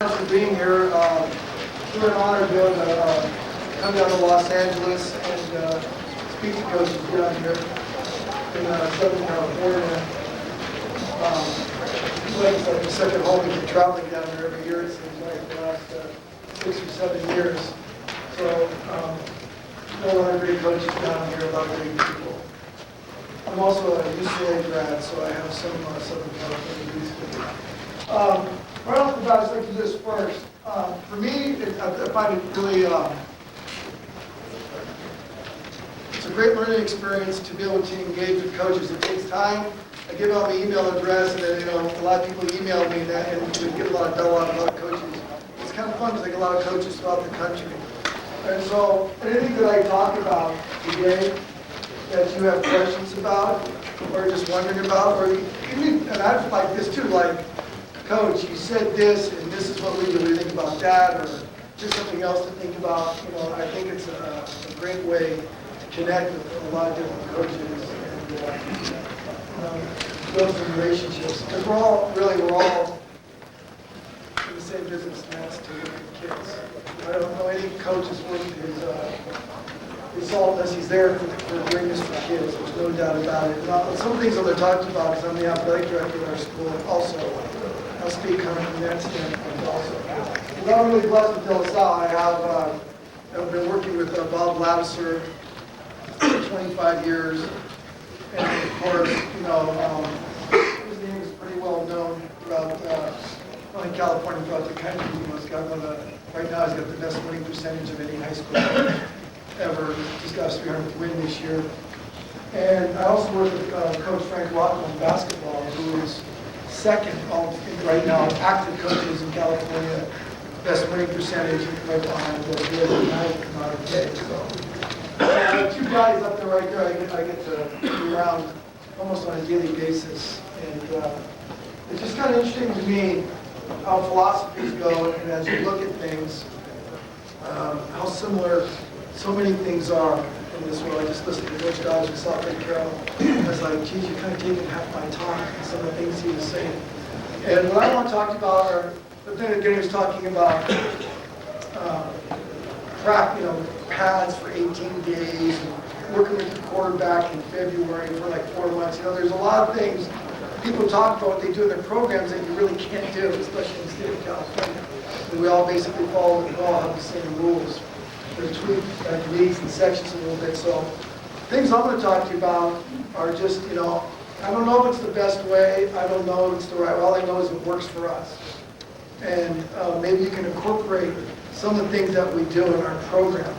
Thanks for being here. It's really an honor to be able to come down to Los Angeles and speak to coaches down here in Southern California. It's like a second home. We've been traveling down there every year, it seems like, the last 6 or 7 years. So, know a lot of great coaches down here, a lot of great people. I'm also a UCLA grad, so I have some Southern California roots. Right off the bat, I'd like to do this first. For me, I find it really, it's a great learning experience to be able to engage with coaches. It takes time. I give out my email address, and then, a lot of people email me that, and we get a lot of dialogue with a lot of coaches. It's kind of fun because I get a lot of coaches throughout the country. And so, anything that I talk about today that you have questions about, or just wondering about, or even, and I'd like this too, like, Coach, you said this, and this is what we do. We think about that, or just something else to think about. I think it's a great way to connect with a lot of different coaches and build some relationships. Because we're all in the same business, and that's to work with kids. I don't know any coach's worth his salt unless he's there for greatness for kids. There's no doubt about it. Now, some things that I talked about, because I'm the athletic director at our school, also. I'll speak kind of from that standpoint also. Well, I'm really blessed with Salle. I've been working with Bob Lattiser for 25 years. And of course, his name is pretty well known throughout, not in California, throughout the country. Right now he's got the best winning percentage of any high school ever. He's got a 300th win this year. And I also work with Coach Frank Rockwell in basketball, who is second right now, active coaches in California, best winning percentage right behind the night come out of the day. So, two guys up there right there, I get to be around almost on a daily basis. And it's just kind of interesting to me how philosophies go, and as you look at things, how similar so many things are in this world. I just listened to Coach Dodge and Salt Lake Carroll. I was like, geez, you're kind of taking half my talk and some of the things he was saying. And what I want to talk about are the thing that Gary was talking about, pads for 18 days, and working with the quarterback in February for like 4 months. There's a lot of things people talk about what they do in their programs that you really can't do, especially in the state of California. And we all basically we all have the same rules. They're tweaked like leagues and sections a little bit. So things I'm going to talk to you about are just, I don't know if it's the best way. I don't know if it's the right way. All I know is it works for us. And maybe you can incorporate some of the things that we do in our program.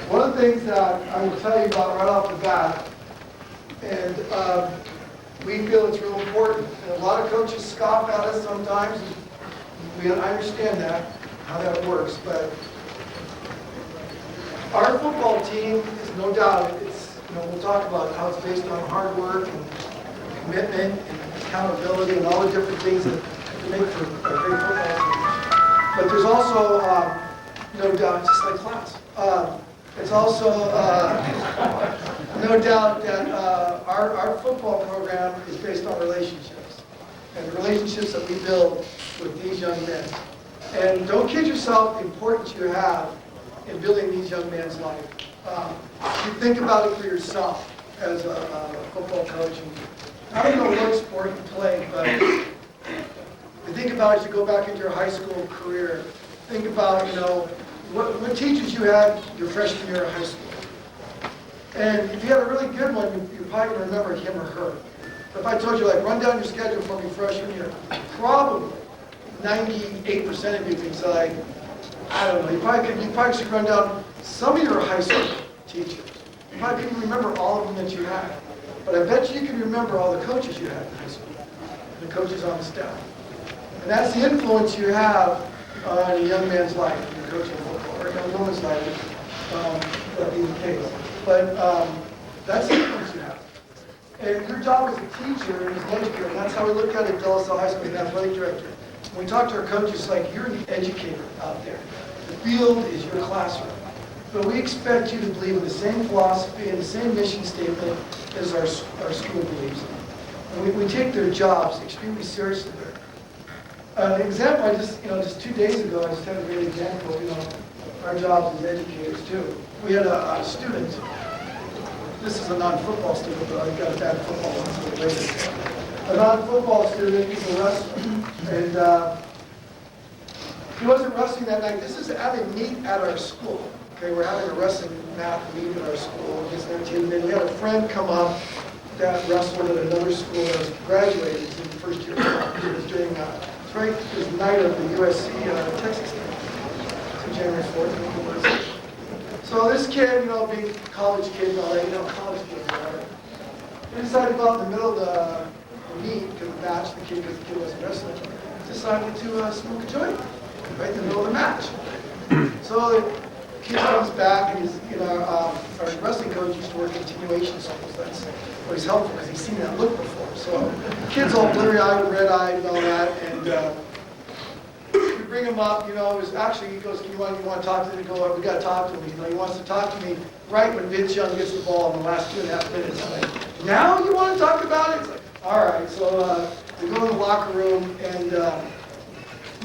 One of the things that I will tell you about right off the bat, and we feel it's real important. And a lot of coaches scoff at us sometimes. I understand that, how that works, but our football team is no doubt, we'll talk about how it's based on hard work and commitment and accountability and all the different things that make for a great football team. But there's also, no doubt, just like class, it's also no doubt that our football program is based on relationships and the relationships that we build with these young men. And don't kid yourself the importance you have in building these young men's life. You think about it for yourself as a football coach. And I don't know what sport you play, but you think about it as you go back into your high school career. Think about, what teachers you had your freshman year of high school. And if you had a really good one, you probably remember him or her. But if I told you, run down your schedule for me freshman year, probably 98% of you can say, I don't know, you probably should run down some of your high school teachers. You probably couldn't remember all of them that you had. But I bet you can remember all the coaches you had in high school, and the coaches on the staff. And that's the influence you have on a young man's life, when you're coaching football, or a young woman's life, that being the case. But that's the influence you have. And your job as a teacher and as an educator, and that's how we look at it at De La Salle High School, the athletic director. When we talk to our coaches, you're the educator out there. The field is your classroom. But we expect you to believe in the same philosophy and the same mission statement as our school believes in. And we take their jobs extremely seriously there. An example, just 2 days ago, I just had a great example, our jobs as educators too. We had a student, this is a non-football student, but I got a bad football one, so later. A non-football student, he's a wrestler, and he wasn't wrestling that night. This is at a meet at our school. Okay, we're having a wrestling math meet at our school against their team. And we had a friend come up that wrestled at another school that was graduated in the first year. It was during, it's right, it was the night of the USC Texas game. So January 4th, I think it was. So this kid, being a college kid and all that, college kids, whatever. He decided to go out in the middle of the meet, because the match, because the kid wasn't wrestling, decided to smoke a joint right in the middle of the match. So the kid comes back, and our wrestling coach used to work continuation circles. That's always helpful because he's seen that look before. So the kid's all blurry-eyed, red-eyed, and all that, and we bring him up. It was actually, he goes, you want to talk to him? We got to talk to him. He wants to talk to me right when Vince Young gets the ball in the last 2.5 minutes. I'm like, now you want to talk about it? It's like, all right. So we go in the locker room, and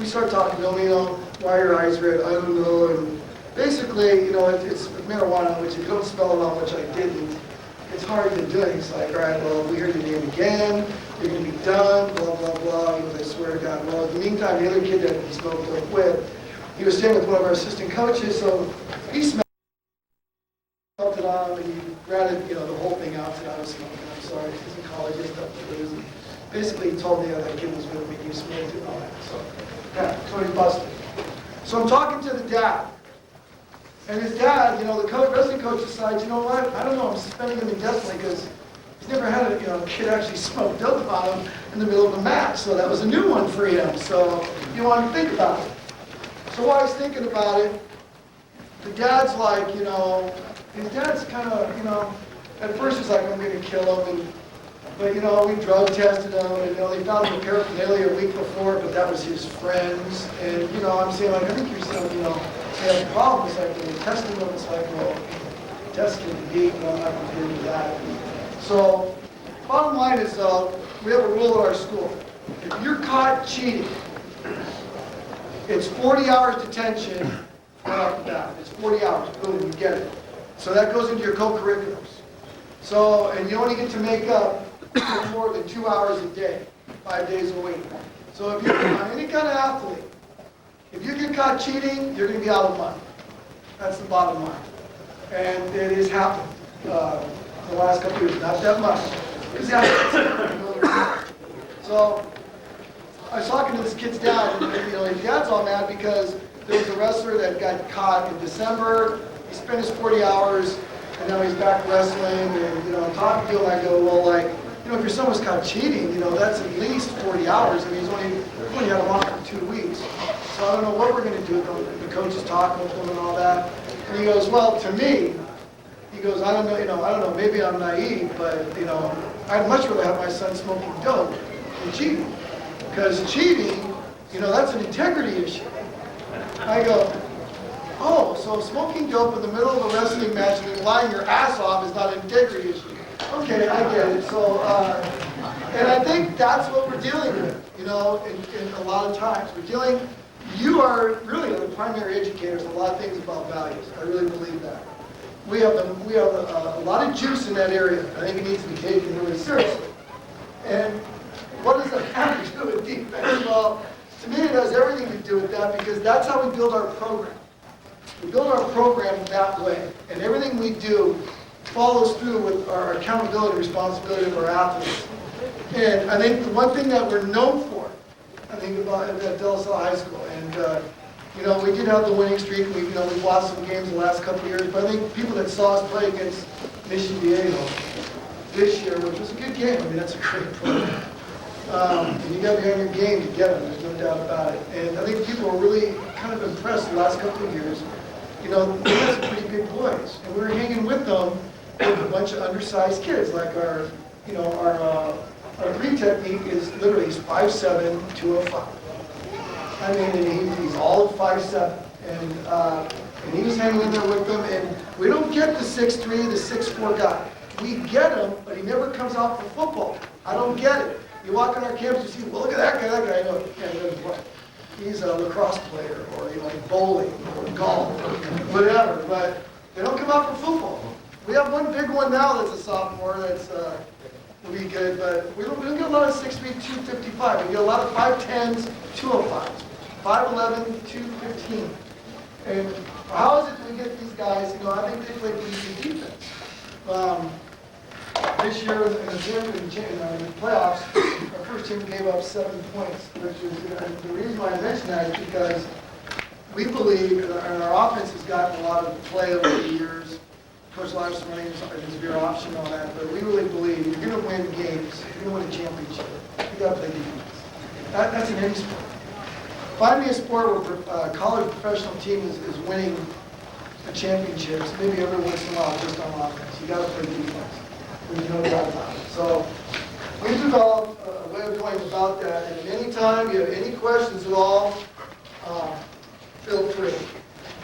we start talking to him, why are your eyes red? I don't know. And basically, it's marijuana, which if you don't spell it out, which I didn't, it's hard to do it. He's like, all right, well, we heard your name again. You're going to be done, blah, blah, blah. He goes, I swear to God. Well, in the meantime, the other kid that he smoked dope with, he was staying with one of our assistant coaches, so he smelled it on, and he ratted, the whole thing out, said I was smoking. I'm sorry, he's in college, he has stuff to lose. And basically, he told me that kid was with me, he smoked it and all that. So, yeah, so he busted. So I'm talking to the dad. And his dad, the wrestling coach decides, you know what, I don't know, I'm suspending him indefinitely because he's never had a kid actually smoke dope on him in the middle of a match. So that was a new one for him. So you want to think about it. So while he's thinking about it, the dad's like, his dad's kind of, at first he's like, I'm going to kill him. But we drug tested him, and they found him with paraphernalia a week before, but that was his friends. And I'm saying, like, I think you're saying, they have problems. Like when you're testing them, it's like, well, testing the beat, I'm not going to do that. So, bottom line is, we have a rule at our school. If you're caught cheating, it's 40 hours detention right off the bat. It's 40 hours. Boom, you get it. So that goes into your co-curriculums. So, and you only get to make up more than 2 hours a day, 5 days a week. So if you're any kind of athlete, if you get caught cheating, you're going to be out of money. That's the bottom line. And it has happened the last couple of years. Not that much. So I was talking to this kid's dad, and his dad's all mad because there was a wrestler that got caught in December. He spent his 40 hours, and now he's back wrestling. And I'm talking to him, I go, well, like, if your son was caught cheating, that's at least 40 hours. I mean, he's only had him on for 2 weeks. So I don't know what we're going to do. The coach is talking with him and all that. And he goes, well, to me, he goes, I don't know, maybe I'm naive, but, I'd much rather have my son smoking dope than cheating. Because cheating, that's an integrity issue. I go, oh, so smoking dope in the middle of a wrestling match and then lying your ass off is not an integrity issue. Okay, I get it. So, and I think that's what we're dealing with, in a lot of times. You are really the primary educators in a lot of things about values. I really believe that. We have a lot of juice in that area. I think it needs to be taken really seriously. And what does that have to do with defense? Well, to me it has everything to do with that because that's how we build our program. We build our program that way. And everything we do follows through with our accountability and responsibility of our athletes. And I think the one thing that we're known for, I think about at De La Salle High School, and we did have the winning streak. We've lost some games the last couple of years, but I think people that saw us play against Mission Viejo this year, which was a good game. I mean, that's a great program. And you got to be on your game to get them. There's no doubt about it. And I think people were really kind of impressed the last couple of years. They had some pretty big boys, and we were hanging with them with a bunch of undersized kids, like our green technique is literally he's 5'7", 205. I mean, and he's all of 5'7", and he was hanging in there with them. And we don't get the 6'3", the 6'4" guy. We get him, but he never comes out for football. I don't get it. You walk on our campus, you see, well, look at that guy. I know, yeah, he doesn't play. he's a lacrosse player, or bowling, or golf, or whatever, but they don't come out for football. We have one big one now that's a sophomore that's will be good, but we don't get a lot of 6'3", 255. We get a lot of 5'10s, 205s, 5'11", 215. And how is it that we get these guys? I think they play pretty good defense. This year in the playoffs, our first team gave up 7 points, which is the reason why I mention that is because we believe, and our offense has gotten a lot of play over the years. Coach Life's running his veer option on that, but we really believe you're going to win games, you're going to win a championship. You got to play defense. That's in any sport. Find me a sport where a college professional team is winning the championships, maybe every once in a while, just on offense. You got to play defense. There's no doubt about it. So we developed a way of going about that, and anytime you have any questions at all, feel free.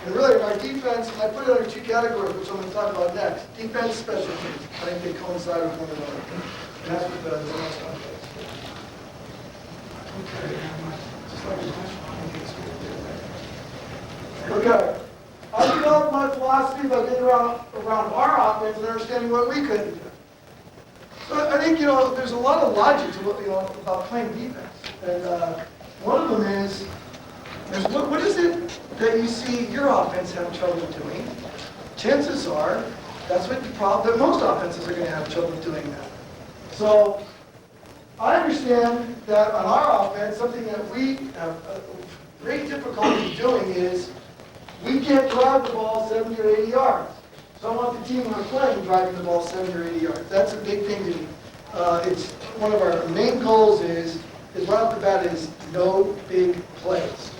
And really, our defense, and I put it under 2 categories, which I'm going to talk about next. Defense, special teams. I think they coincide with one another. And that's what the next one is. Okay. Just like okay. I developed my philosophy by getting around our offense and understanding what we couldn't do. So I think, there's a lot of logic to about playing defense. And one of them is, what is it that you see your offense have trouble doing? Chances are that's what that most offenses are going to have trouble doing that. So I understand that on our offense, something that we have great difficulty doing is we can't drive the ball 70 or 80 yards. So I want the team when I'm playing driving the ball 70 or 80 yards. That's a big thing to me. It's one of our main goals is right off the bat is no big plays.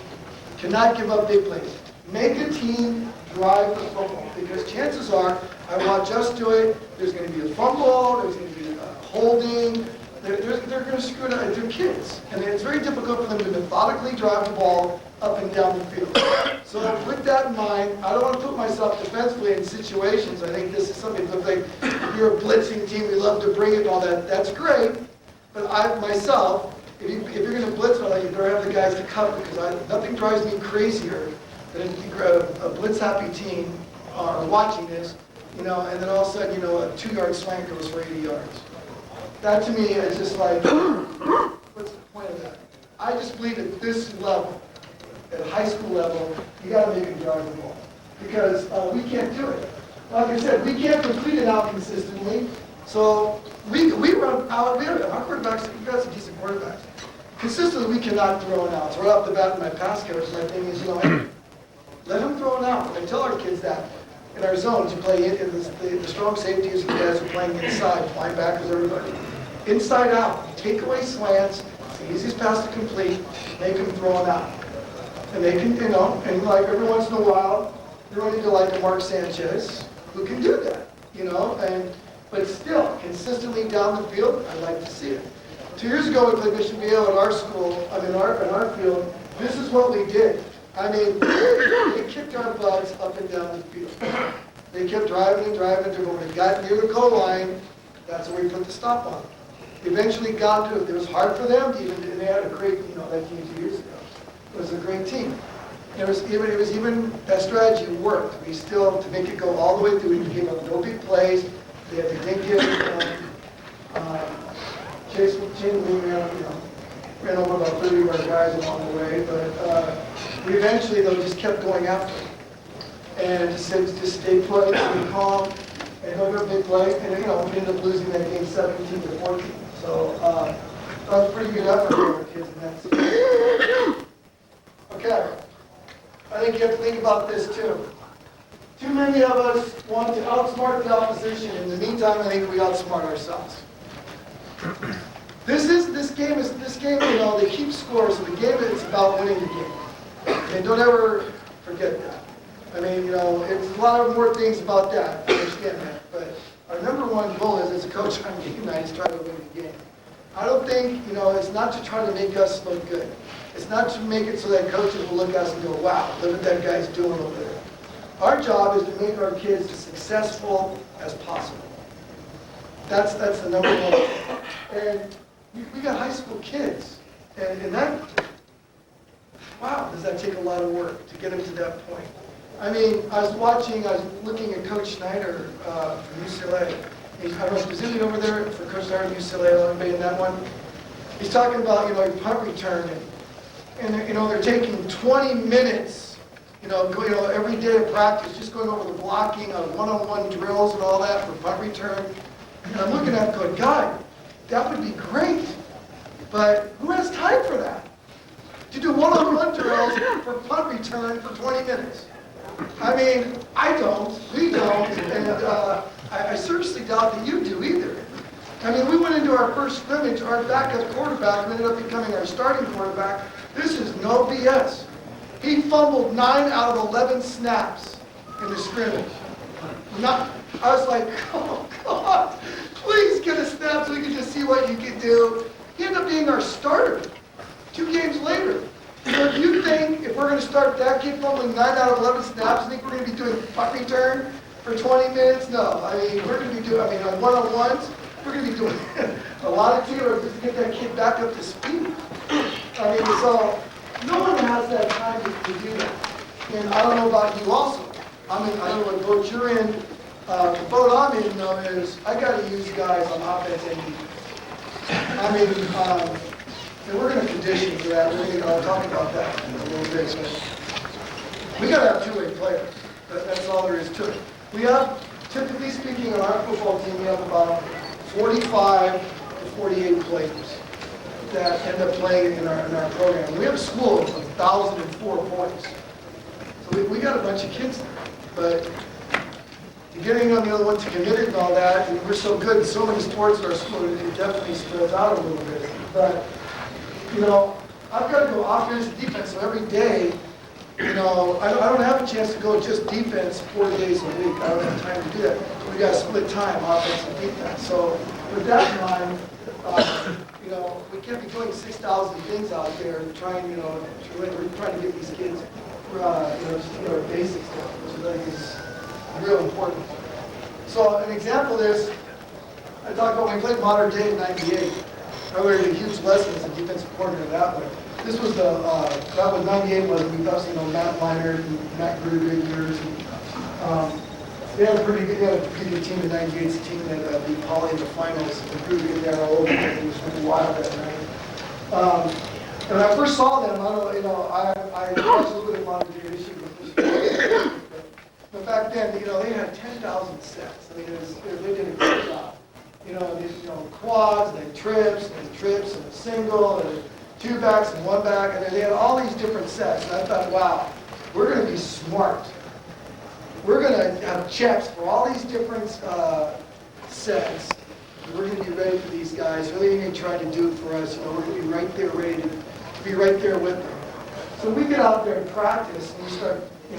Cannot give up big plays. Make a team drive the football because chances are, I watch us do it, there's going to be a fumble, there's going to be a holding, they're going to screw it up. They're kids. And it's very difficult for them to methodically drive the ball up and down the field. So with that in mind, I don't want to put myself defensively in situations. I think this is something that looks like if you're a blitzing team, we love to bring it and all that. That's great. But I, myself, if you're going to blitz all that, you better have the guys to cover because nothing drives me crazier than a blitz-happy team watching this, and then all of a sudden, a 2-yard slant goes for 80 yards. That to me is just like, what's the point of that? I just believe at this level, at high school level, you got to make them drive the ball because we can't do it. Like I said, we can't complete it out consistently. So we run out. Our quarterbacks, we've got some decent quarterbacks. Consistently, we cannot throw an out. So right off the bat in my pass coverage, my thing is, let them throw an out. I tell our kids that in our zones, you play in the strong safeties, the guys are playing inside, linebackers, everybody. Inside out, take away slants. It's the easiest pass to complete. Make them throw an out. And they can, and like every once in a while, you run into like a Mark Sanchez who can do that, but still, consistently down the field, I'd like to see it. 2 years ago, we played Mission Viejo at our school, in our field. This is what we did. They kicked our butts up and down the field. They kept driving and driving until when we got near the goal line, that's where we put the stop on. Eventually got to it. It was hard for them to even, and they had a great, that team 2 years ago. It was a great team. It was even that strategy worked. We still, to make it go all the way through, we gave up no big plays. They had to dig in, Chase ran over about 30 of our guys along the way, but we eventually, though, just kept going after it. And just stay put, stay calm, and don't get a big play. And, we ended up losing that game 17-14. So that was a pretty good effort for our kids in that season. Okay. I think you have to think about this, too. Too many of us want to outsmart the opposition. In the meantime, I think we outsmart ourselves. This game, they keep scores, so the game is about winning the game. And don't ever forget that. It's a lot of more things about that. I understand that. But our number one goal is, as a coach on game night, is try to win the game. I don't think, it's not to try to make us look good. It's not to make it so that coaches will look at us and go, wow, look what that guy's doing over there. Our job is to make our kids as successful as possible. That's the number one. And we got high school kids. And that, wow, does that take a lot of work to get him to that point? I mean, I was looking at Coach Schneider from UCLA. I was presenting over there for Coach Schneider at UCLA, everybody in that one. He's talking about, your punt return, and they're taking 20 minutes, every day of practice, just going over the blocking of one-on-one drills and all that for punt return. And I'm looking at it going, God, that would be great, but who has time for that? To do one-on-one drills for punt return for 20 minutes. I mean, I don't, we don't, and I seriously doubt that you do either. I mean, we went into our first scrimmage, our backup quarterback ended up becoming our starting quarterback. This is no BS. He fumbled 9 out of 11 snaps in the scrimmage. I was like, oh God, please get a snap so we can just see what you can do. He ended up being our starter 2 games later. So if you think, if we're going to start that kid fumbling 9 out of 11 snaps, you think we're going to be doing punt return for 20 minutes? No. I mean, we're going to be doing, on one-on-ones, we're going to be doing a lot of deals just to get that kid back up to speed. I mean, so no one has that time to do that. And I don't know about you also. I don't know what boat you're in. The boat I'm in, though, is I got to use guys on offense and defense. I mean, and we're going to condition for that. We're going to talk about that in a little bit. We got to have two-way players. That's all there is to it. We have, typically speaking, on our football team, we have about 45 to 48 players that end up playing in our program. We have a school of 1,004 boys. So we got a bunch of kids there. But to getting on the other one to committed and all that, and we're so good in so many sports in our school, it definitely spreads out a little bit. But I've got to go offense and defense, so every day, I don't have a chance to go just defense 4 days a week. I don't have time to do that. We got to split time, offense and defense. So with that in mind, we can't be doing 6,000 things out there trying, we're trying to get these kids, just our basics down, which I think is real important. So an example is, I talked about when we played Modern Day in '98. I learned a huge lesson as a defensive coordinator that way. This was that was '98 was we've obviously Matt Leinart and Matt Grew good years. And, they had a pretty good team in '98. It's a team that beat Poly in the finals. And Grew good there all over. It was really wild that night. And when I first saw them, I watched a little bit of Modern Day this year. But back then, they had 10,000 sets. I mean, they did a great job. Quads, and trips, and a single, and 2 backs and 1 back, and they had all these different sets. And I thought, wow, we're going to be smart. We're going to have checks for all these different sets. And we're going to be ready for these guys. Really going to try to do it for us. We're going to be right there, ready to be right there with them. So we get out there and practice, and we start, they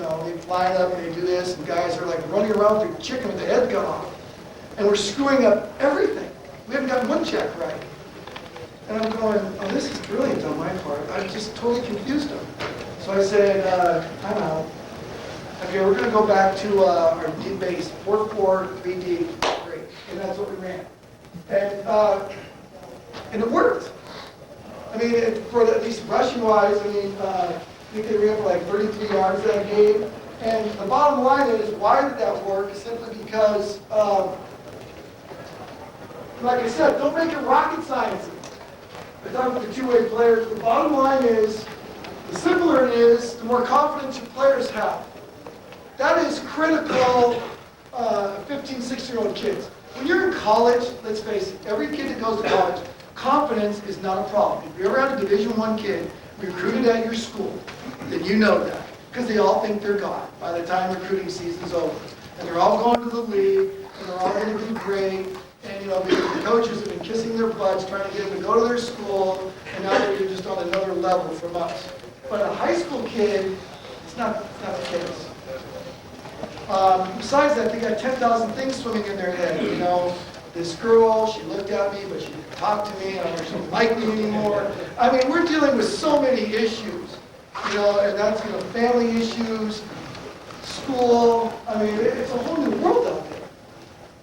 line up and they do this, and guys are like running around with their chicken with the head cut off. And we're screwing up everything. We haven't gotten one check right. And I'm going, oh, this is brilliant on my part. I just totally confused them. So I said, time out. Okay, we're going to go back to our deep base, 4-4, 3D, great. And that's what we ran. And it worked. I mean, for at least rushing-wise, I think they ran for like 33 yards that game. And the bottom line is, why did that work? Simply because, like I said, don't make it rocket science. I talk with the two-way players. The bottom line is, the simpler it is, the more confidence your players have. That is critical 15, 16-year-old kids. When you're in college, let's face it, every kid that goes to college, confidence is not a problem. If you're around a Division I kid recruited at your school, then you know that. Because they all think they're God by the time recruiting season's over. And they're all going to the league, and they're all going to do great. And because the coaches have been kissing their butts, trying to get them to go to their school, and now they're just on another level from us. But a high school kid, it's not the case. Besides that, they got 10,000 things swimming in their head. This girl, she looked at me, but she didn't talk to me, and she didn't like me anymore. I mean, we're dealing with so many issues, and that's, family issues, school. I mean, it's a whole new world out there.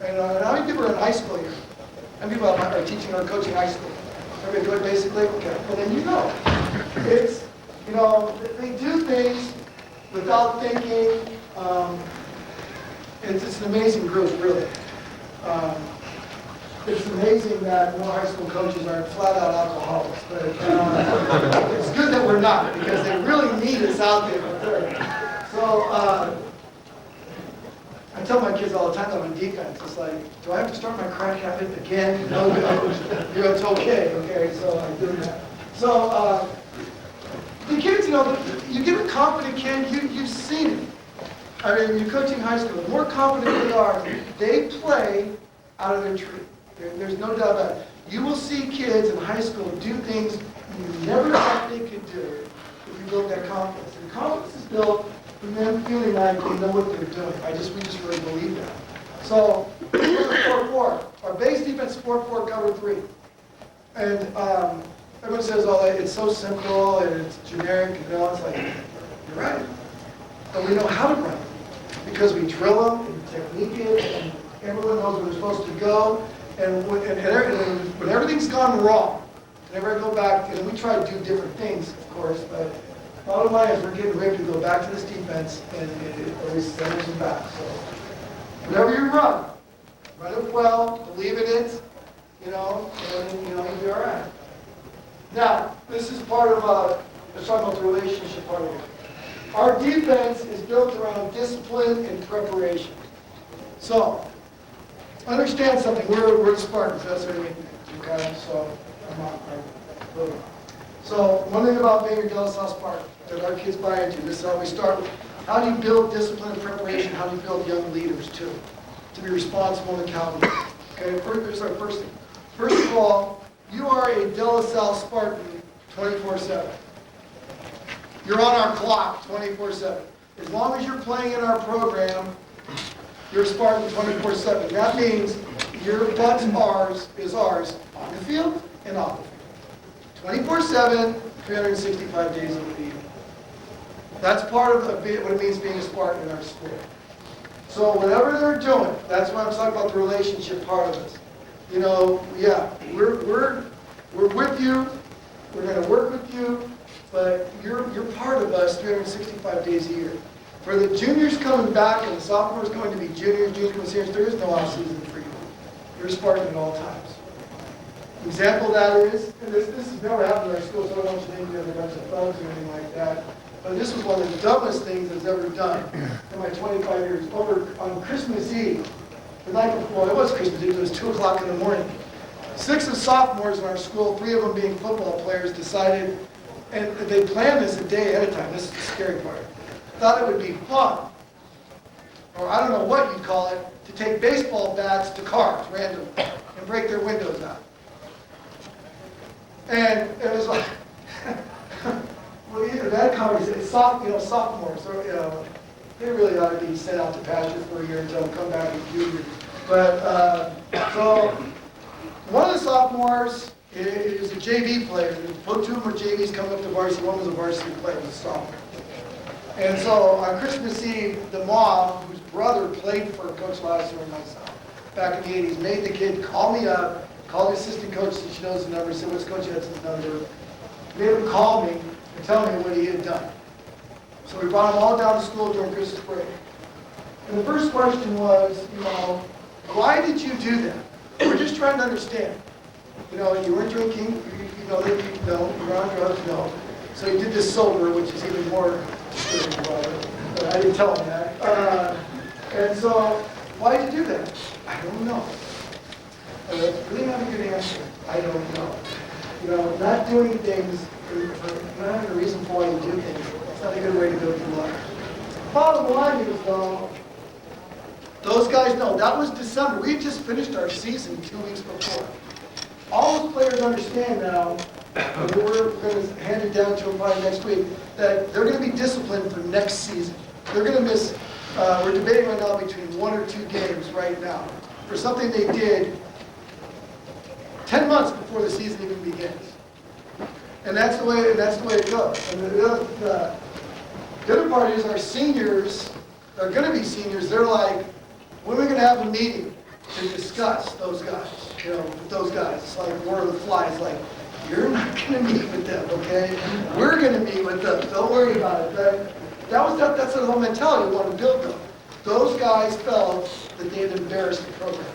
And how many people are in high school here? How many people are teaching or coaching high school? Everybody good, basically? Okay. Well, then it's, without thinking. It's an amazing group, really. It's amazing that no high school coaches aren't flat-out alcoholics, but it's good that we're not, because they really need us out there. So I tell my kids all the time that I'm on defense. It's like, do I have to start my crack habit again? No, it's okay, so I do that. So the kids, you get a confident kid, you've seen it. I mean, you're coaching high school. The more confident they are, they play out of their tree. There's no doubt about it. You will see kids in high school do things you never thought they could do if you build that confidence. And confidence is built from them feeling like they know what they're doing. We just really believe that. So, 4-4. Our base defense is 4-4, cover 3. And everyone says, oh, it's so simple and it's generic. And it's like, you're right. But we know how to run it because we drill them and technique it, and everyone knows where they're supposed to go. And when everything's gone wrong, whenever I go back, and we try to do different things, of course, but bottom line is we're getting ready to go back to this defense, and it always sends them back. So whenever you run it well, believe in it, and you'll be all right. Now, this is part of, let's talk about the relationship part of it. Our defense is built around discipline and preparation. So, understand something. We're the Spartans. That's what I mean. Okay, so I'm not. So one thing about being a De La Salle Spartan that our kids buy into. This is how we start. How do you build discipline and preparation? How do you build young leaders too, to be responsible and accountable? Okay, here's our first thing. First of all, you are a De La Salle Spartan 24/7. You're on our clock 24/7. As long as you're playing in our program, you're a Spartan 24/7. That means your butt's is ours on the field and off the field. 24/7, 365 days of the year. That's part of what it means being a Spartan in our school. So whatever they're doing, that's why I'm talking about the relationship part of this. We're with you. We're going to work with you. But you're part of us 365 days a year. For the juniors coming back and the sophomores going to be juniors coming seniors, there is no off-season for you. You're a Spartan at all times. Example of that is, and this has never happened in our school, so I don't want you to think we have a bunch of thugs or anything like that, but this was one of the dumbest things that's ever done in my 25 years. Over on Christmas Eve, the night before, it was Christmas Eve, it was 2 o'clock in the morning. 6 of sophomores in our school, 3 of them being football players, decided, and they planned this a day ahead of time. This is the scary part. Thought it would be fun, or I don't know what you'd call it, to take baseball bats to cars randomly and break their windows out. And it was like, well, that conversation, sophomores, so, they really ought to be sent out to pasture for a year until they come back as juniors. But so one of the sophomores is a JV player. 2 of them were JVs coming up to varsity. One was a varsity player, was a sophomore. And so on Christmas Eve, the mom, whose brother played for Coach Lasser and myself back in the 80s, made the kid call me up, call the assistant coach that she knows the number, said, what's Coach Edson's number? Made him call me and tell me what he had done. So we brought them all down to school during Christmas break. And the first question was, why did you do that? We're just trying to understand. You weren't drinking, you were on drugs, no. So you did this sober, which is even more disturbing about it. But I didn't tell him that. And so, why did you do that? I don't know. That's really not a good answer. I don't know. Not doing things, not having a reason for why you do things, it's not a good way to go through life. Bottom line is, though, those guys know. That was December. We had just finished our season 2 weeks before. All those players understand now, and we're going to hand it down to them probably next week, that they're going to be disciplined for next season. They're going to miss, we're debating right now between 1 or 2 games right now for something they did 10 months before the season even begins. And that's the way it goes. And the other part is our seniors are going to be seniors. They're like, when are we going to have a meeting to discuss those guys? With those guys. It's like War of the Flies. Like, you're not going to meet with them, okay? We're going to meet with them. Don't worry about it. That's the whole mentality we want to build them. Those guys felt that they had embarrassed the program.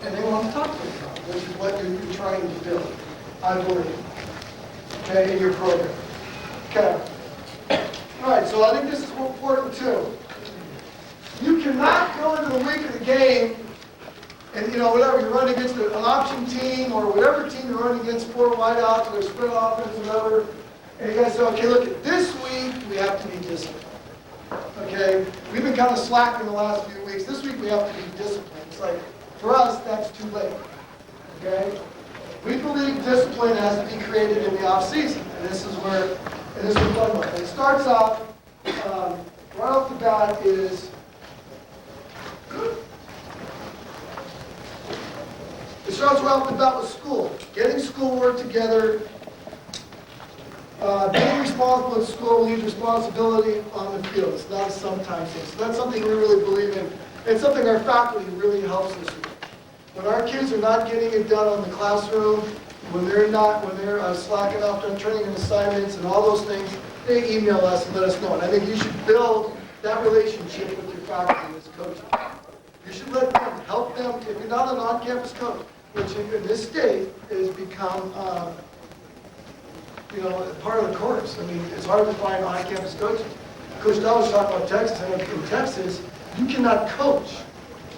And they want to talk to them about, which is what you're trying to build, I believe, okay, in your program. Okay. All right, so I think this is important too. You cannot go into the week of the game and, whatever, you're running against an option team or whatever team you're running against, 4 wideouts or spread offense or whatever, and you guys say, okay, look, this week we have to be disciplined. Okay? We've been kind of slack in the last few weeks. This week we have to be disciplined. It's like, for us, that's too late. Okay? We believe discipline has to be created in the off season, and this is where we're talking about. It starts off right off the bat is it starts right off the bat with school, getting schoolwork together. Being responsible at school leaves responsibility on the field. It's not a sometimes thing. So that's something we really believe in. It's something our faculty really helps us with. When our kids are not getting it done on the classroom, when they're slacking off on training and assignments and all those things, they email us and let us know. And I think you should build that relationship with your faculty as coaches. You should let them, help them. If you're not an on-campus coach, which in this state has become part of the course. I mean, it's hard to find on-campus coaches. Coach Dow was talking about Texas. I know in Texas, you cannot coach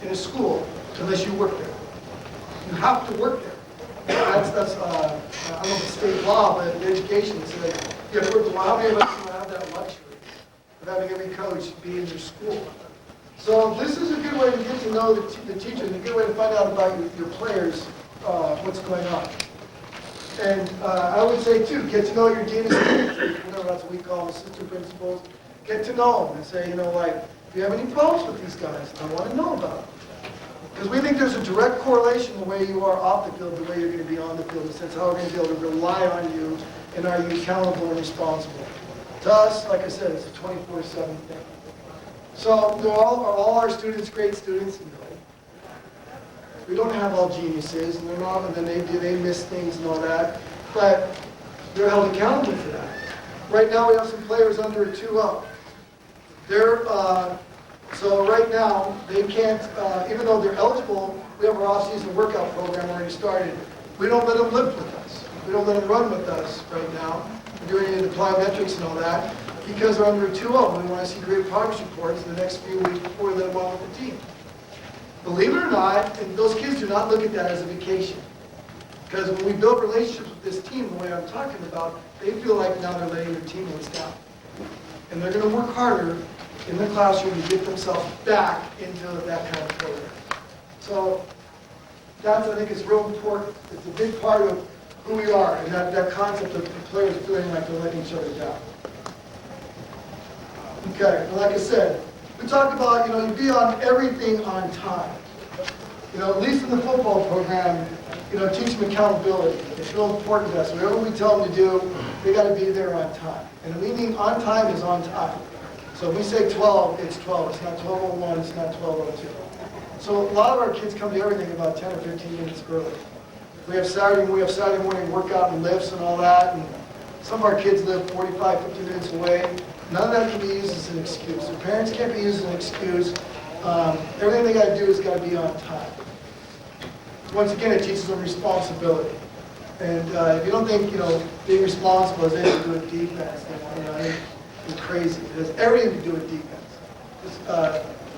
in a school unless you work there. You have to work there. That's I don't know if it's state law, but in education, it's like, you have to work. Well, how many of us have that luxury of having every coach be in your school? So this is a good way to get to know the teachers, and a good way to find out about your players, what's going on. And I would say, too, get to know your dean assistants, whatever that's what we call them, assistant principals. Get to know them and say, if you have any problems with these guys, I want to know about them. Because we think there's a direct correlation the way you are off the field, the way you're going to be on the field, in the sense how we're going to be able to rely on you, and are you accountable and responsible. To us, like I said, it's a 24/7 thing. So they're all our students great students? No. We don't have all geniuses, and they're not, and then they miss things and all that, but they're held accountable for that. Right now we have some players under a 2-0. So right now they can't, even though they're eligible, we have our off-season workout program already started. We don't let them lift with us. We don't let them run with us right now. We're doing any of the plyometrics and all that because they're under a 2-0. We want to see great progress reports in the next few weeks before we let them on with the team. Believe it or not, and those kids do not look at that as a vacation. Because when we build relationships with this team, the way I'm talking about, they feel like now they're letting their teammates down. And they're going to work harder in the classroom to get themselves back into that kind of program. So that's, I think, is real important. It's a big part of who we are, and that concept of the players feeling like they're letting each other down. Okay, well, like I said, we talk about, you be on everything on time. At least in the football program, teach them accountability. It's real important to us. Whatever we tell them to do, they got to be there on time. And we mean on time is on time. So if we say 12, it's 12. It's not 12:01, it's not 12:02. So a lot of our kids come to everything about 10 or 15 minutes early. We have Saturday morning workout and lifts and all that. And some of our kids live 45, 50 minutes away. None of that can be used as an excuse. Their parents can't be used as an excuse. Everything they got to do is got to be on time. Once again, it teaches them responsibility. And if you don't think, being responsible has anything to do with defense, then, I think it's crazy. It has everything to do with defense.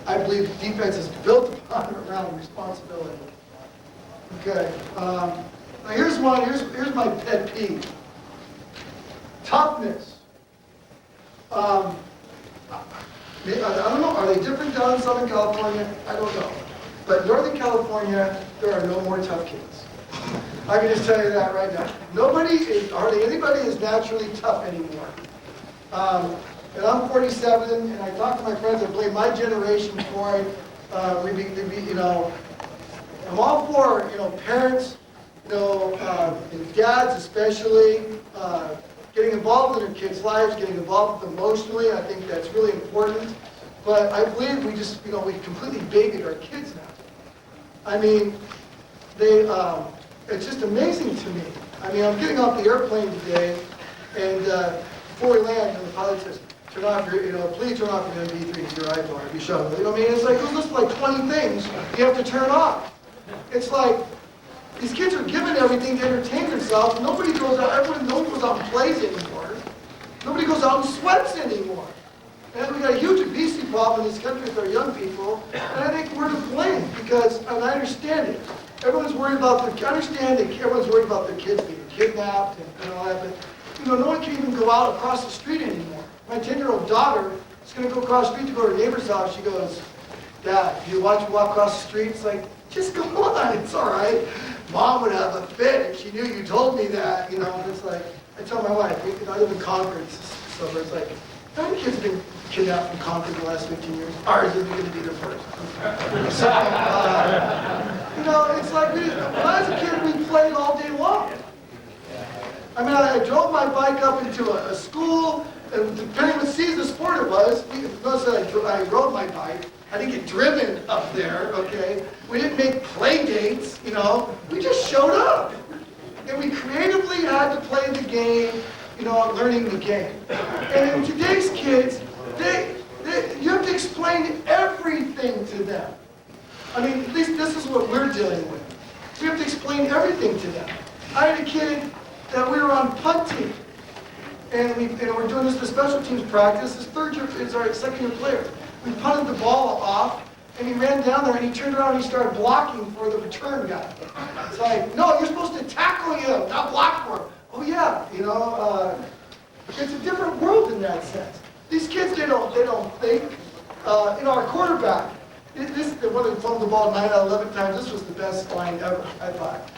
I believe defense is built upon around responsibility. Okay. Now here's one. Here's my pet peeve. Toughness. I don't know. Are they different down in Southern California? I don't know. But Northern California, there are no more tough kids. I can just tell you that right now. Hardly anybody is naturally tough anymore. And I'm 47, and I talk to my friends. I blame my generation for it. I'm all for parents, and dads especially, getting involved in their kids' lives, getting involved with them emotionally. I think that's really important. But I believe we just, we completely babied our kids now. I mean, it's just amazing to me. I mean, I'm getting off the airplane today, and before we land, the pilot says, turn off your, please turn off your MP3 to your iPhone if you show them. You know what I mean? It's like, those list like 20 things you have to turn off. It's like, these kids are given everything to entertain themselves. Nobody goes out, no one goes out and plays anymore. Nobody goes out and sweats anymore. And we got a huge obesity problem in this country with our young people. And I think we're to blame because, and I understand it. Everyone's worried about everyone's worried about their kids being kidnapped and all that, but no one can even go out across the street anymore. My 10-year-old daughter is going to go across the street to go to her neighbor's house. She goes, Dad, do you watch me walk across the street? It's like, just go on, it's all right. Mom would have a fit if she knew you told me that, and it's like, I tell my wife, I live in Concord, so it's like, how many kids have been kidnapped from Concord in the last 15 years? Ours isn't going to be the first. So, it's like, when I was a kid, we played all day long. I mean, I drove my bike up into a school, and depending what season of sport it was, notice that I rode my bike. I didn't get driven up there, okay? We didn't make play dates, We just showed up. And we creatively had to play the game, learning the game. And in today's kids, you have to explain everything to them. I mean, at least this is what we're dealing with. We have to explain everything to them. I had a kid that we were on punt team. And we're doing this in the special teams practice. His our second-year player. We punted the ball off, and he ran down there, and he turned around and he started blocking for the return guy. It's like, no, you're supposed to tackle him, not block for him. Oh yeah, it's a different world in that sense. These kids, they don't think. Our quarterback, one that fumbled the ball 9 out of 11 times. This was the best line ever, I thought.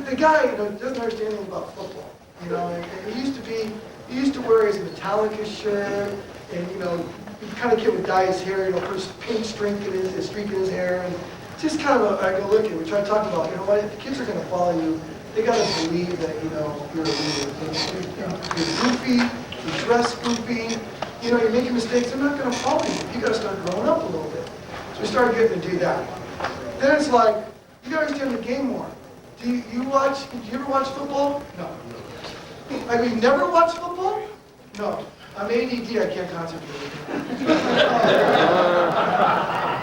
The guy, doesn't understand anything about football. He used to wear his Metallica shirt, and the kind of kid would dye his hair, put a pink streak in his hair, and just kind of I go look at it. We try to talk about, what, if the kids are going to follow you, they got to believe that, you're a leader. You're goofy, you dress goofy, you're making mistakes, they're not going to follow you. You got to start growing up a little bit. So we started getting to do that. Then it's like, you got to understand the game more. Do you ever watch football? No. Have you never watched football? No. I'm ADD, I can't concentrate.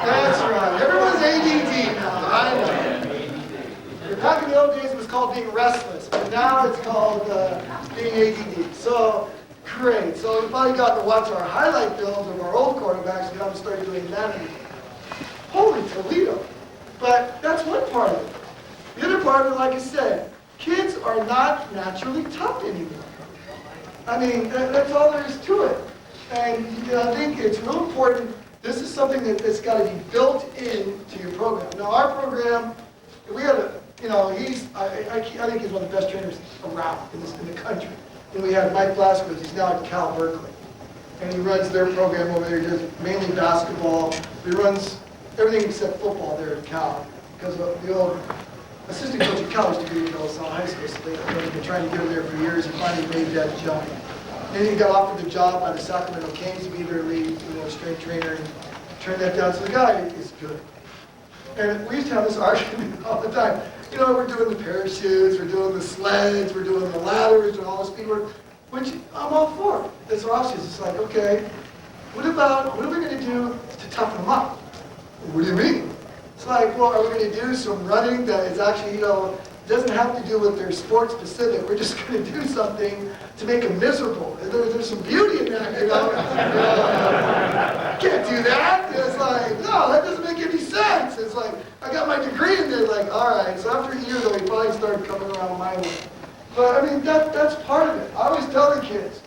That's right. Everyone's ADD now, I know. Back in the old days, it was called being restless, but now it's called being ADD. So, great. So we finally got to watch our highlight films of our old quarterbacks, and we started doing that anymore. Holy Toledo. But that's one part of it. The other part of it, like I said, kids are not naturally tough anymore. I mean, that's all there is to it. And I think it's real important. This is something that's got to be built into your program. Now, our program, we had I think he's one of the best trainers around in the country. And we had Mike Blasquez, he's now at Cal Berkeley. And he runs their program over there. He does mainly basketball. He runs everything except football there at Cal. Because of the old assistant coach at Cal used to be at Salle High School, so they've been trying to get him there for years and finally made that jump. And then he got offered the job by the Sacramento Kings to be their lead, strength trainer, and turned that down. So the guy is good. And we used to have this argument all the time. We're doing the parachutes, we're doing the sleds, we're doing the ladders, and all the speed work, which I'm all for. That's our options. It's like, okay, what are we going to do to toughen them up? What do you mean? It's like, well, are we going to do some running that is actually, doesn't have to do with their sport specific. We're just going to do something to make them miserable. There's some beauty in that, Can't do that. It's like, no, that doesn't make any sense. It's like, I got my degree in there, like, all right. So after a year, though, he probably started coming around my way. But, I mean, that's part of it. I always tell the kids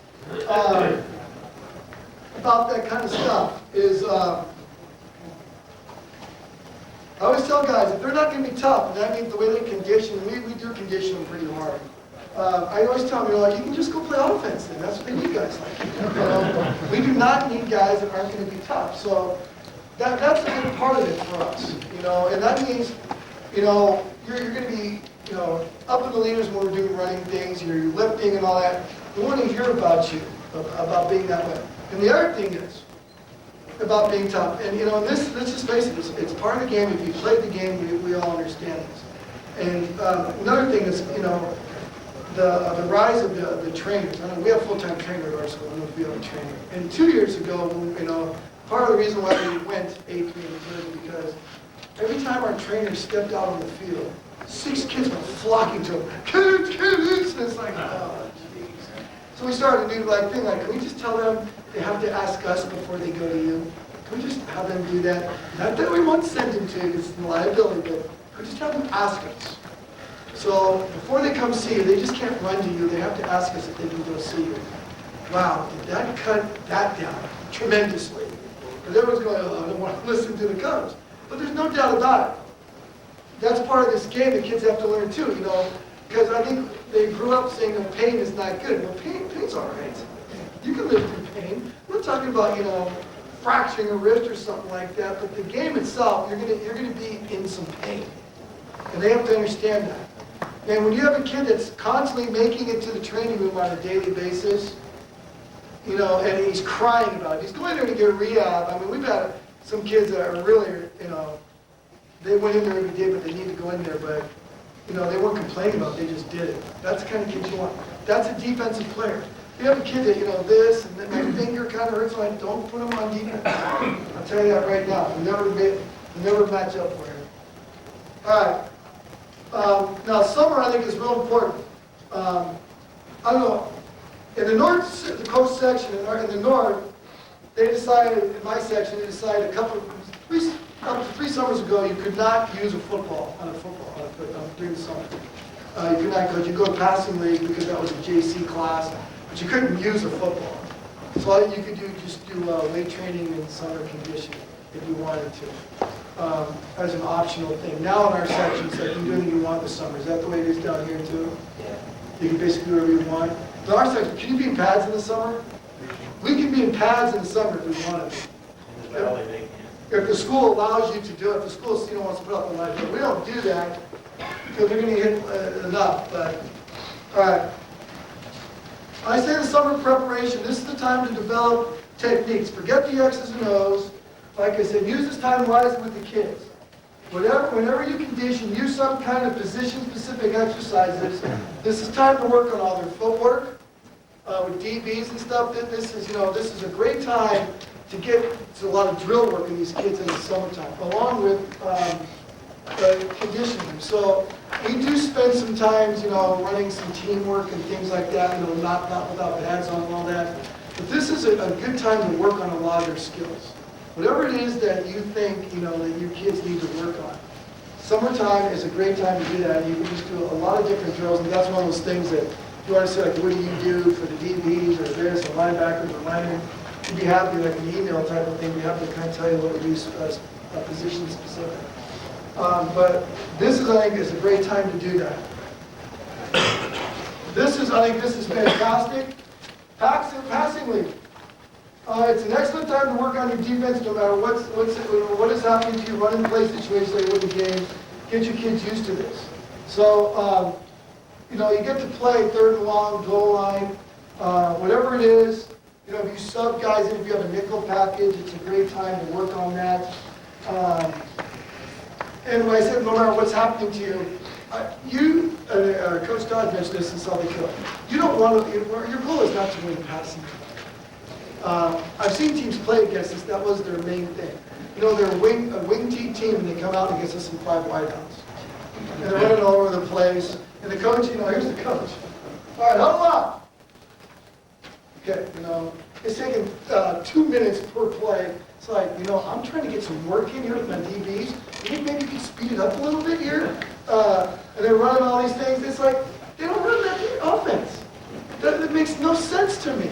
about that kind of stuff is, I always tell guys, if they're not going to be tough, and that means the way they condition, we do condition them pretty hard. I always tell them, you can just go play offense then. That's what they need guys like. We do not need guys that aren't going to be tough. So that's a big part of it for us, and that means, you're going to be, up in the leaders when we're doing running things, you're lifting and all that. We want to hear about you, about being that way. And the other thing is, about being tough. And let's just face it, it's part of the game. If you played the game, we all understand this. And another thing is, the rise of the trainers. I know we have full-time trainer at our school. I don't know if we have a trainer. And 2 years ago, part of the reason why we went 8-3 is because every time our trainer stepped out on the field, 6 kids were flocking to him. Kids! And it's like, oh, jeez. So we started a new thing, can we just tell them they have to ask us before they go to you? Can we just have them do that? Not that we want to send them to you, it's a liability, but can we just have them ask us? So before they come see you, they just can't run to you. They have to ask us if they can go see you. Wow, did that cut that down tremendously? Because everyone's going, oh, I don't want to listen to the coach. But there's no doubt about it. That's part of this game that kids have to learn too, because I think they grew up saying that pain is not good. Well, pain's all right. You can live through pain. We're talking about, fracturing a wrist or something like that, but the game itself, you're gonna be in some pain. And they have to understand that. And when you have a kid that's constantly making it to the training room on a daily basis, and he's crying about it, he's going there to get rehab. I mean, we've had some kids that are really, they went in there every day, but they need to go in there, but, they weren't complaining about it, they just did it. That's the kind of kid you want. That's a defensive player. If you have a kid that, this, and then my finger kind of hurts, so I don't put him on defense. I'll tell you that right now. We'll never match up for him. All right. Now, summer, I think, is real important. I don't know. In the north, the coast section, in the north, they decided, in my section, they decided up to 3 summers ago, you could not use a football during the summer. You could not coach. You go to passing league because that was a JC class, but you couldn't use a football. So all you could do just do weight training and summer conditioning if you wanted to, as an optional thing. Now in our sections, you can do anything you want this summer. Is that the way it is down here too? Yeah. You can basically do whatever you want. In our section, can you be in pads in the summer? We can be in pads in the summer if we wanted to. If the school allows you to do it, if the school wants to put up a light bill. We don't do that because they're going to hit enough. But all right. I say the summer preparation, this is the time to develop techniques. Forget the X's and O's. Like I said, use this time wisely with the kids. Whenever you condition, use some kind of position-specific exercises. This is time to work on all their footwork, with DBs and stuff. This is a great time to get a lot of drill work in these kids in the summertime, along with conditioning. So we do spend some time, running some teamwork and things like that, not without pads on and all that. But this is a good time to work on a lot of their skills. Whatever it is that you think, that your kids need to work on. Summertime is a great time to do that. You can just do a lot of different drills, and that's one of those things that if you want to say, like, what do you do for the DBs or this, or linebackers or linemen, you'd be happy, like an email type of thing, we have to kind of tell you what we do position specific. But this is, I think, is a great time to do that. I think this is fantastic. Passing league. It's an excellent time to work on your defense no matter what is happening to you, running play situations like with the game. Get your kids used to this. So, you get to play third and long, goal line, whatever it is. If you sub guys in, if you have a nickel package, it's a great time to work on that. And when I said no matter what's happening to you, Coach Dodd mentioned this in Salle. You don't want to, your goal is not to win passing. I've seen teams play against us, that was their main thing. They're a wing team and they come out and gets us some 5 wideouts. And they're running all over the place. And the coach, here's the coach. All right, huddle up. Okay, it's taking 2 minutes per play. It's like, I'm trying to get some work in here with my DBs. Maybe you can speed it up a little bit here. And they're running all these things. It's like, they don't run that offense. That makes no sense to me.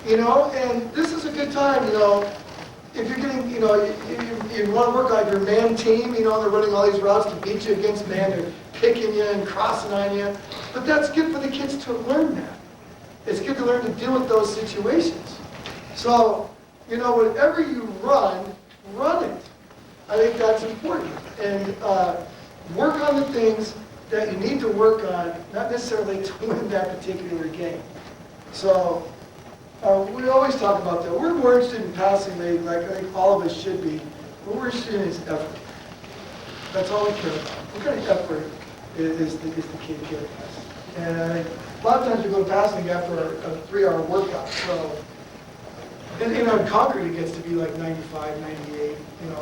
And this is a good time, if you're getting, you want to work on your man team, they're running all these routes to beat you against man, they're picking you and crossing on you. But that's good for the kids to learn that. It's good to learn to deal with those situations. So, whatever you run it. I think that's important. And work on the things that you need to work on, not necessarily to win that particular game. So, we always talk about that. We're more interested in passing league, like I think all of us should be. What we're interested in is effort. That's all we care about. What kind of effort is the key to care about? And a lot of times we go passing after a 3-hour workout. So in our Concord, it gets to be like 95, 98,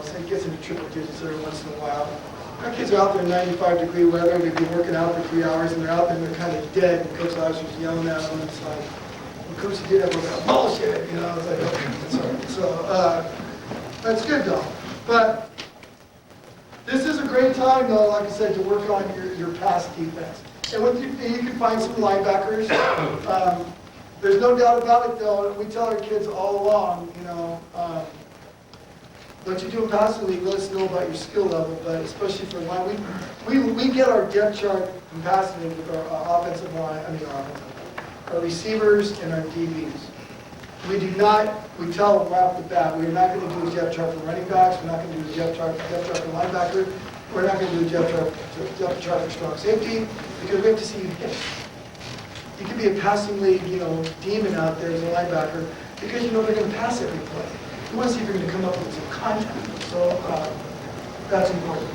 so it gets into triple digits every once in a while. Our kids are out there in 95-degree weather, they've been working out for 3 hours, and they're out there and they're kind of dead, and Coach Lauser's yelling at them, and it's like, well, Coach did that, was bullshit, it's like, okay, that's all right. So, that's good though. But this is a great time though, like I said, to work on your pass defense. And you can find some linebackers. There's no doubt about it though, we tell our kids all along, what you do in passing league, let us know about your skill level, but especially for line, we get our depth chart in passing league with our offensive line, our receivers and our DBs. We tell them right off the bat, we're not going to do a depth chart for running backs, we're not going to do a depth chart for linebacker, we're not going to do a depth chart for strong safety, because we have to see you hit. You could be a passing league, demon out there as a linebacker, because they're going to pass every play. You want to see if you're going to come up with some contact. So that's important.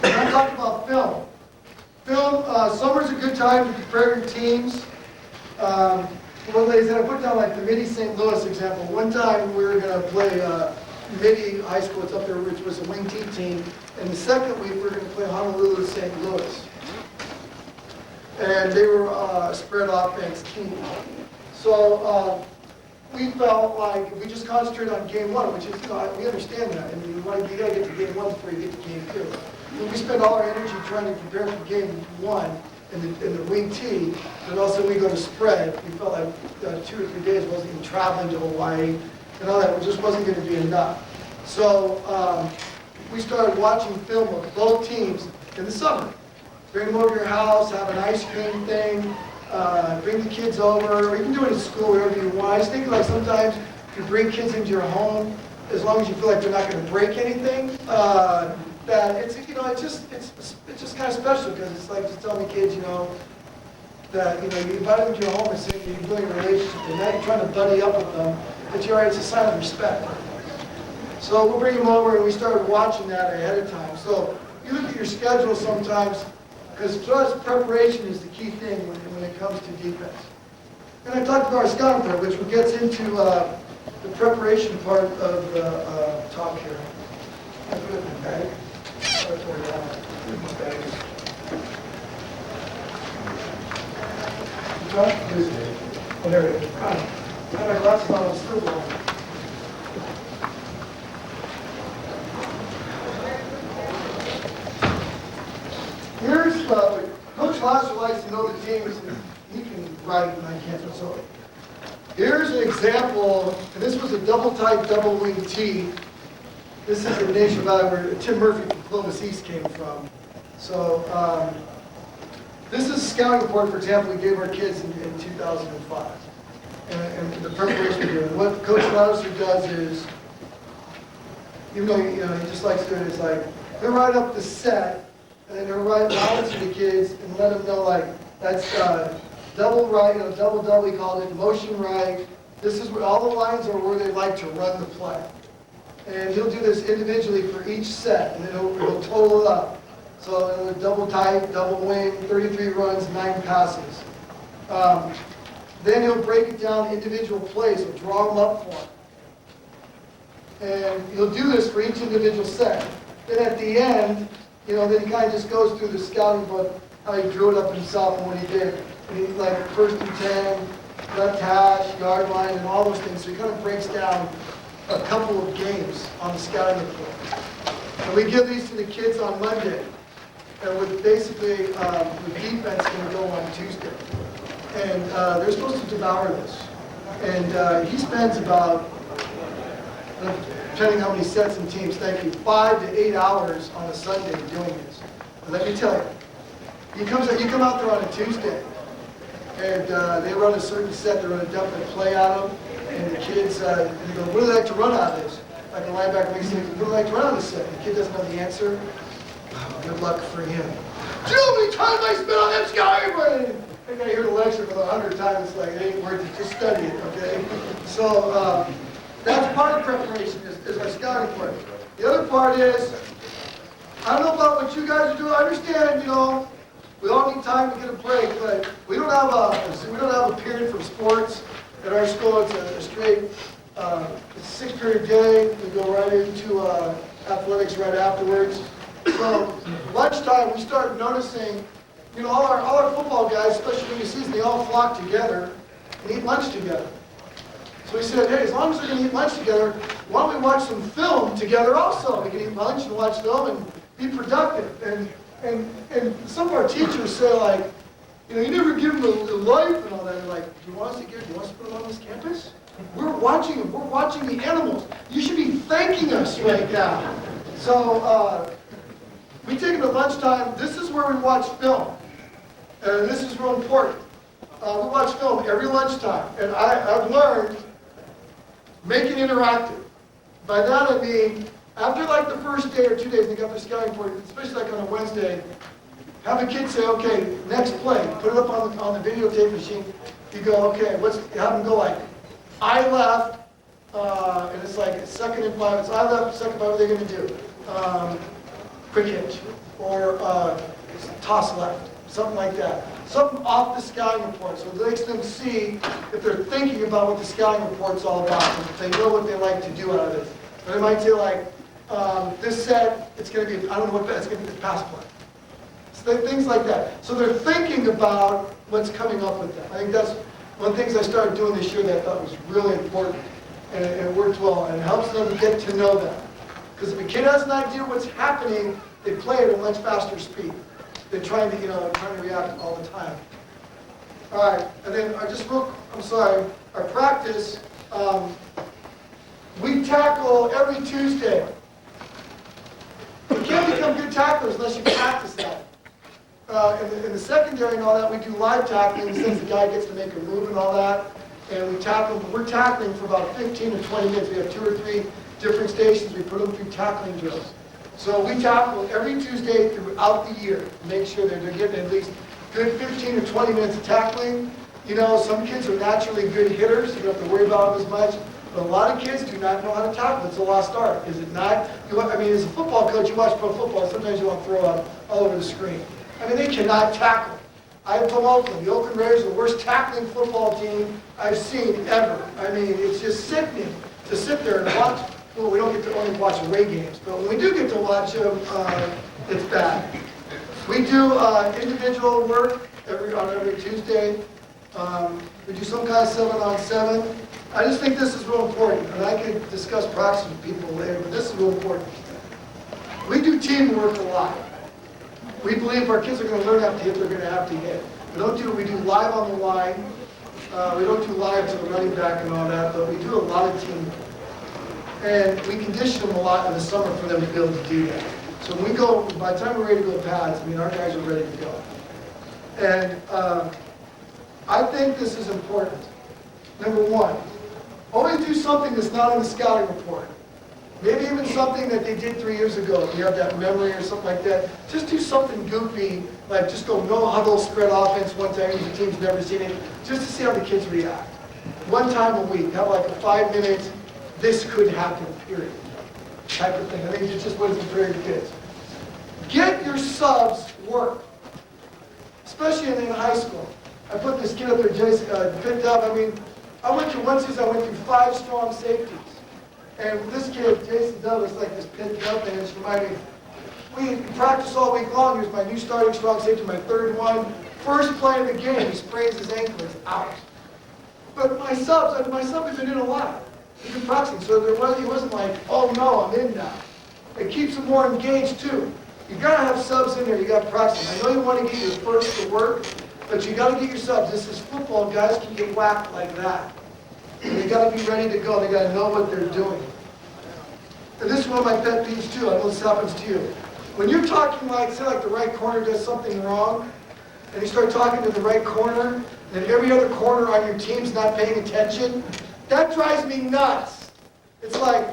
And I talked about film. Summer's a good time to prepare your teams. Well, ladies, I put down like the Midi St. Louis example. One time we were going to play Midi High School, it's up there, which was a wing T team. And the second week we were going to play Honolulu St. Louis. And they were a spread offense team. So we felt like if we just concentrate on game one, which is, we understand that. I mean, you got to get to game one before you get to game two. When we spend all our energy trying to prepare for game one in the wing T, but also we go to spread, we felt like 2 or 3 days wasn't even traveling to Hawaii and all that. It just wasn't going to be enough. So we started watching film of both teams in the summer. Bring them over to your house, have an ice cream thing, bring the kids over, or you can do it at school, wherever you want. I just think like sometimes if you bring kids into your home, as long as you feel like they're not going to break anything, that it's just kind of special, because it's like just telling the kids, that you invite them to your home and say you're building a relationship, and now you're trying to buddy up with them, but you're right, it's a sign of respect. So we'll bring them over, and we started watching that ahead of time. So you look at your schedule sometimes, because for us, preparation is the key thing when it comes to defense. And I talked about our scouting part, which gets into the preparation part of the talk here. I put it in the bag. I tore it down. Put it in the bag. Oh, there it is. I had my glasses on, I'm still wrong. Here's, Coach Lasser likes to know the teams, and he can write and I can't. So here's an example, and this was a double-type, double-wing T. This is in Nation Valley where Tim Murphy from Clovis East came from. So this is a scouting report, for example, we gave our kids in 2005. And the preparation we do. And what Coach Lasser does is, even though he just likes doing it, is like, he'll write up the set, and then he'll write lines to the kids and let them know, like, that's double right, double, we called it, motion right. This is where all the lines are where they like to run the play. And he'll do this individually for each set, and then he'll total it up. So double tight, double wing, 33 runs, 9 passes. Then he'll break it down individual plays, he'll draw them up for him. And he'll do this for each individual set. Then at the end, then he kind of just goes through the scouting book, how he drew it up himself and what he did. And he's like first and 10, left hash, yard line, and all those things. So he kind of breaks down a couple of games on the scouting report. And we give these to the kids on Monday. And with basically, the defense going to go on Tuesday. And they're supposed to devour this. And he spends about, depending on how many sets and teams, 5 to 8 hours on a Sunday doing this. And let me tell you, you come out there on a Tuesday, and they run a certain set, they run a definite play out of them, and the kids, they go, what do they like to run out of this? Like a linebacker makes it, what do they like to run out of this set? The kid doesn't know the answer. Oh, good luck for him. Do how many times I spit on that guy? I gotta hear the lecture for the 100th time. It's like, it ain't worth it. Just study it, okay? So that's part of preparation is our scouting part. The other part is, I don't know about what you guys are doing. I understand, We all need time to get a break, but we don't have a period for sports at our school. It's a straight it's a 6-period day. We go right into athletics right afterwards. So lunchtime, we start noticing, all our football guys, especially during the season, they all flock together and eat lunch together. So we said, hey, as long as they're going to eat lunch together, why don't we watch some film together also? We can eat lunch and watch film and be productive. And some of our teachers say, like, you never give them a life and all that. They're like, do you want us to put them on this campus? We're watching them. We're watching the animals. You should be thanking us right now. So we take them at lunchtime. This is where we watch film. And this is real important. We watch film every lunchtime. And I've learned, make it interactive. By that I mean, after like the first day or 2 days, they got their scouting report, especially like on a Wednesday, have the kids say, okay, next play, put it up on the videotape machine. You go, okay, have them go like, I left, and it's like 2nd and 5, it's I left, 2nd and 5, what are they going to do? Quick hitch, or toss left, something like that. Something off the scouting report, so it makes them see if they're thinking about what the scouting report's all about, if they know what they like to do out of this. But it might say like, this set, it's going to be, I don't know what, it's going to be the pass play. So things like that. So they're thinking about what's coming up with that. I think that's one of the things I started doing this year that I thought was really important, and it worked well, and it helps them to get to know that. Because if a kid has an idea what's happening, they play it at a much faster speed. They're trying to react all the time. All right, and then our practice, we tackle every Tuesday. You can't become good tacklers unless you practice that. In the secondary and all that, we do live tackling since the guy gets to make a move and all that. And we're tackling for about 15 to 20 minutes. We have 2 or 3 different stations. We put them through tackling drills. So we tackle every Tuesday throughout the year. Make sure that they're getting at least good 15 to 20 minutes of tackling. Some kids are naturally good hitters. You don't have to worry about them as much. But a lot of kids do not know how to tackle. It's a lost art, is it not? As a football coach, you watch pro football, sometimes you want to throw up all over the screen. They cannot tackle. I'm from Oakland. The Oakland Raiders are the worst tackling football team I've seen ever. It's just sickening to sit there and watch. Well, we don't get to only watch away games, but when we do get to watch them, it's bad. We do individual work on every Tuesday. We do some kind of 7-on-7. I just think this is real important, and I could discuss practice with people later, but this is real important. We do teamwork a lot. We believe if our kids are going to learn how to hit, they're going to have to hit. We do live on the line. We don't do live to the running back and all that, but we do a lot of teamwork. And we condition them a lot in the summer for them to be able to do that. So when we go, by the time we're ready to go pads, our guys are ready to go. And I think this is important. Number one, always do something that's not in the scouting report. Maybe even something that they did 3 years ago, if you have that memory or something like that. Just do something goofy, like just go no huddle, spread offense one time, your team's never seen it, just to see how the kids react. One time a week, have like a 5 minutes, this could happen, period, type of thing. I think it's just what it's preparing the kids. Get your subs work, especially in high school. I put this kid up there, Jason, picked up, I went through one season, I went through 5 strong safeties. And this kid, Jason Douglas, like this picked up, and it's reminded me, we practiced all week long. He was my new starting strong safety, my 3rd one. First play of the game, he sprains his ankle, it's out. But my sub has been in a lot. He's been practicing, so he wasn't like, oh no, I'm in now. It keeps him more engaged too. You gotta have subs in there, you gotta practice. I know you want to get your first to work, but you gotta get your subs. This is football, guys can get whacked like that. They got to be ready to go. They got to know what they're doing. And this is one of my pet peeves too. I know this happens to you. When you're talking say the right corner does something wrong, and you start talking to the right corner, and every other corner on your team's not paying attention, that drives me nuts. It's like,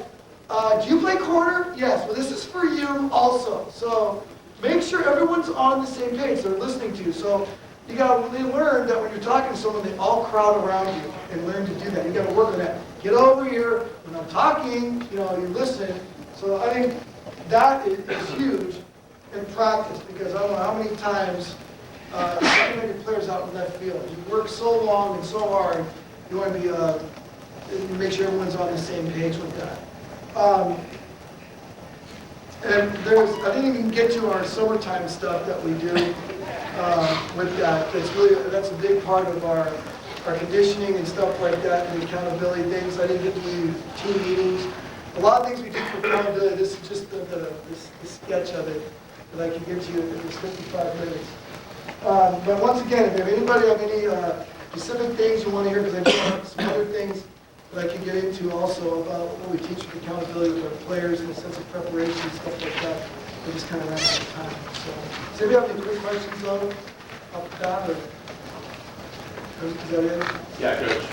do you play corner? Yes. Well, this is for you also. So make sure everyone's on the same page. They're listening to you. So you got to learn that when you're talking to someone, they all crowd around you and learn to do that. You got to work on that. Get over here. When I'm talking, you listen. So I think that is huge in practice, because I don't know how many times Looking at your players out in left field. You work so long and so hard, you want to be, you make sure everyone's on the same page with that. And I didn't even get to our summertime stuff that we do with that. That's a big part of our conditioning and stuff like that, and the accountability things. I didn't get to do team meetings. A lot of things we do for accountability, this is just the sketch of it that I can give to you in this 55 minutes. But once again, if anybody have any specific things you want to hear, because I do have some other things that I can get into also about what we teach with accountability with our players and a sense of preparation and stuff like that. We just kind of ran out of time. So, does anybody have any quick questions on it off the bat? Or is that it? Yeah, Coach.